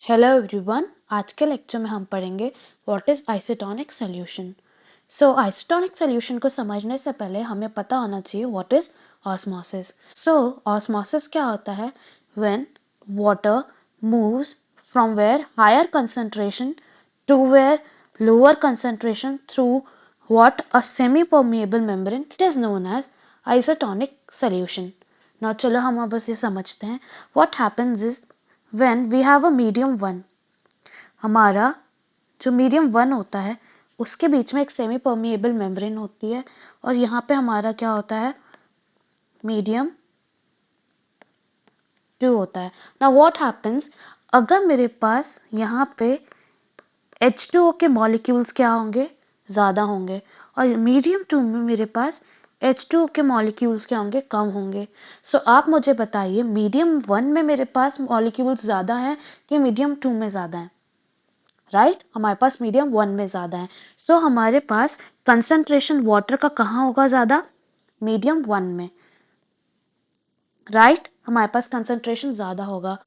Hello everyone. आज के lecture में हम पढ़ेंगे what is isotonic solution. Isotonic solution को समझने से पहले हमें पता होना चाहिए व्हाट इज ऑस्मोसिस। ऑस्मोसिस क्या होता है? When water moves from where higher concentration to where lower concentration through what a semi-permeable membrane, it is known as isotonic solution. Now चलो हम अब इसे समझते हैं. What happens is when we have a medium 1, हमारा जो medium 1 होता है उसके बीच में एक सेमी परमिएबल मेम्ब्रेन होती है और यहाँ पे हमारा क्या होता है? मीडियम 2 होता है. नाउ व्हाट हैपेंस, अगर मेरे पास यहाँ पे H2O के मॉलिक्यूल्स क्या होंगे? ज़्यादा होंगे और मीडियम 2 में मेरे पास H2O के मॉलिक्यूल्स क्या होंगे? कम होंगे. आप मुझे बताइए मीडियम 1 में मेरे पास मॉलिक्यूल्स ज़्यादा हैं कि मीडियम 2 में ज़्यादा हैं? राइट, हमारे पास मीडियम 1 में ज़्यादा है. हमारे पास कंसंट्रेशन वाटर का कहाँ होगा ज़्यादा? मीडियम 1 में. राइट, हमारे पास कंसंट्रेशन ज़्यादा होगा.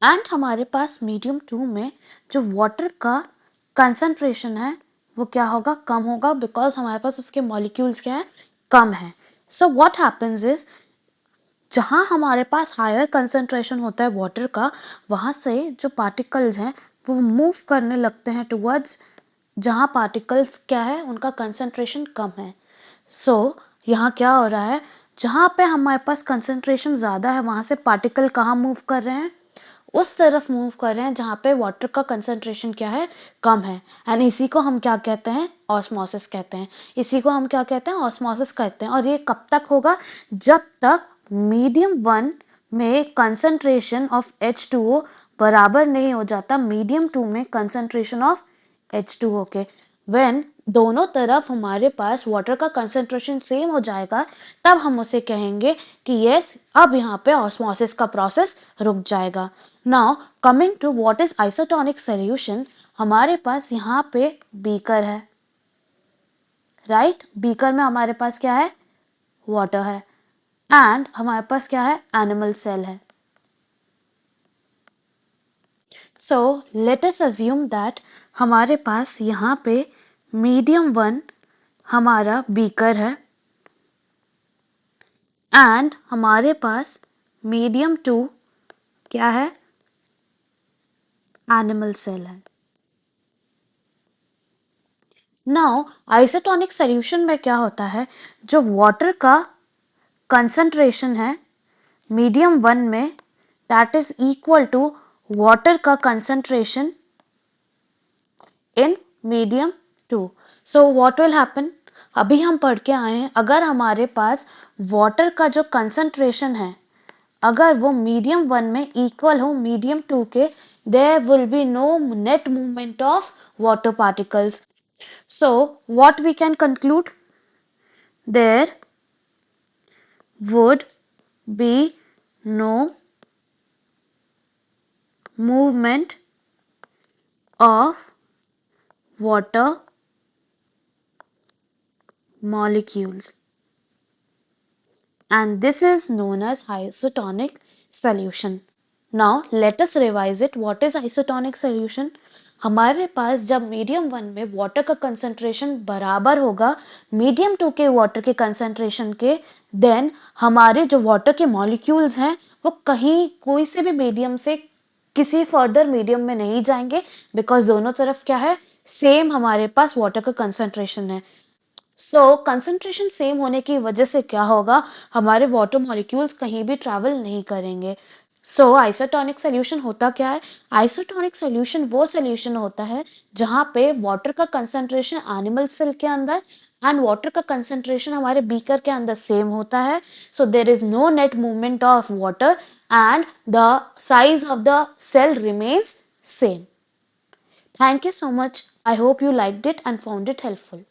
एंड हमारे पास मीडियम 2 में जो वाटर का कंसंट्रेशन है वो क्या होगा? कम होगा, बिकॉज हमारे पास उसके मॉलिक्यूल्स क्या है? कम है. व्हाट हैपेंस इज जहां हमारे पास हायर कंसंट्रेशन होता है वाटर का, वहां से जो पार्टिकल्स हैं वो मूव करने लगते हैं टुवर्ड्स जहां पार्टिकल्स क्या है? उनका कंसंट्रेशन कम है. यहाँ क्या हो रहा है? जहां पे हमारे पास कंसंट्रेशन ज्यादा है वहां से पार्टिकल कहाँ मूव कर रहे हैं? उस तरफ मूव कर रहे हैं जहां पे वाटर का कंसंट्रेशन क्या है? कम है. एंड इसी को हम क्या कहते हैं? ऑस्मोसिस कहते हैं. इसी को हम क्या कहते हैं? ऑस्मोसिस कहते हैं. और ये कब तक होगा? जब तक मीडियम 1 में कंसंट्रेशन ऑफ H2O बराबर नहीं हो जाता मीडियम 2 में कंसंट्रेशन ऑफ H2O के. व्हेन दोनों तरफ हमारे पास वाटर का कंसंट्रेशन सेम हो जाएगा तब हम उसे कहेंगे कि यस, अब यहाँ पे ऑस्मोसिस का प्रोसेस रुक जाएगा. Now coming to what is isotonic solution, हमारे पास यहाँ पे बीकर है. राइट, बीकर में हमारे पास क्या है? वाटर है. एंड हमारे पास क्या है? एनिमल सेल है. लेट अस अज्यूम दैट हमारे पास यहाँ पे मीडियम 1 हमारा बीकर है एंड हमारे पास मीडियम 2 क्या है? एनिमल सेल है. नाउ आइसोटोनिक सॉल्यूशन में क्या होता है? जो वाटर का कंसंट्रेशन है मीडियम 1 में that is equal to water का concentration in medium 2. What will happen? अभी हम पढ़ के आए हैं, अगर हमारे पास वाटर का जो कंसंट्रेशन है अगर वो मीडियम 1 में इक्वल हो मीडियम 2 के, there will be no net movement of water particles. What we can conclude? There would be no movement of water molecules, and this is known as isotonic solution. Now let us revise it. What is isotonic solution? हमारे पास जब medium 1 में water का concentration बराबर होगा medium 2 के water के concentration के, then हमारे जो वाटर के मॉलिक्यूल्स हैं वो कहीं कोई से भी मीडियम से किसी फर्दर मीडियम में नहीं जाएंगे, बिकॉज दोनों तरफ क्या है? सेम हमारे पास वाटर का कंसंट्रेशन है. कंसंट्रेशन सेम होने की वजह से क्या होगा? हमारे वाटर मॉलिक्यूल्स कहीं भी ट्रैवल नहीं करेंगे. आइसोटोनिक सॉल्यूशन होता क्या है? आइसोटोनिक सॉल्यूशन वो सॉल्यूशन होता है जहां पे वाटर का कंसंट्रेशन एनिमल सेल के अंदर एंड वाटर का कंसंट्रेशन हमारे बीकर के अंदर सेम होता है. There is no net movement of water and the size of the cell remains same. Thank you so much. I hope you liked it and found it helpful.